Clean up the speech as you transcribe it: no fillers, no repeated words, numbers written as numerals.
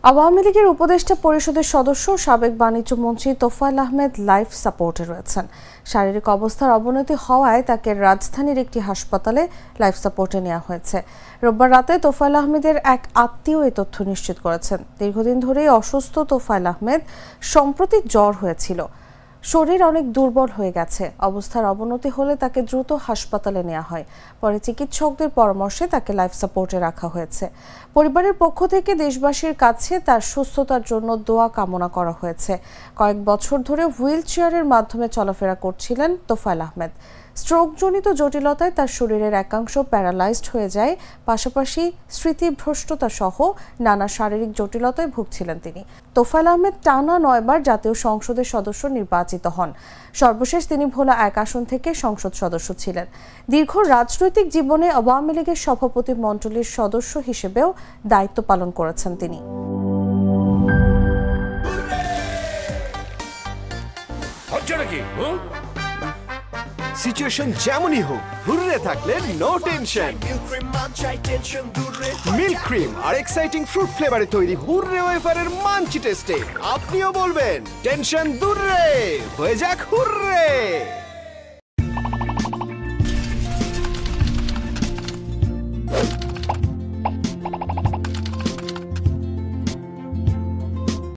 আওয়ামী লীগের উপদেষ্টা পরিষদের সদস্য সাবেক বাণিজ্য মন্ত্রী তোফায়েল আহমেদ লাইফ সাপোর্টে রয়েছেন। শারীরিক অবস্থার অবনতি হওয়ায় তাকে রাজধানীর একটি হাসপাতালে লাইফ সাপোর্টে নেওয়া হয়েছে। রোববার রাতে তোফায়েল আহমেদের এক আত্মীয় এই তথ্য নিশ্চিত করেছেন। দীর্ঘদিন ধরেই অসুস্থ তোফায়েল আহমেদ সম্প্রতি জ্বর হয়েছিল। শরীর অনেক দুর্বল হয়ে গেছে। অবস্থার অবনতি হলে তাকে দ্রুত হাসপাতালে নেওয়া হয়। পরে চিকিৎসকদের পরামর্শে তাকে লাইফ সাপোর্টে রাখা হয়েছে। পরিবারের পক্ষ থেকে দেশবাসীর কাছে তার সুস্থতার জন্য দোয়া কামনা করা হয়েছে। কয়েক বছর ধরে হুইল চেয়ারের মাধ্যমে চলাফেরা করছিলেন তোফায়েল আহমেদ। স্ট্রোকজনিত জটিলতায় তার শরীরের একাংশ প্যারালাইজড হয়ে যায়। পাশাপাশি স্মৃতিভ্রষ্টতা সহ নানা শারীরিক জটিলতায় ভুগছিলেন তিনি। তোফায়েল আহমেদ টানা 9 বার জাতীয় সংসদের সদস্য নির্বাচিত হন। সর্বশেষ তিনি ভোলা 1 আসন থেকে সংসদ সদস্য ছিলেন। দীর্ঘ রাজনৈতিক জীবনে আওয়ামী লীগের সভাপতি মণ্ডলীর সদস্য হিসেবেও দায়িত্ব পালন করেছেন তিনি। সিচুয়েশন যেমনই হোক, হুররে থাকলে নো টেনশন। মিল্ক ক্রিম আর এক্সাইটিং ফ্রুট ফ্লেভারে তৈরি হুররে ওয়েফারের মাঞ্চি টেস্টে আপনিও বলবেন টেনশন দূর রে, হয়ে যাক হুররে।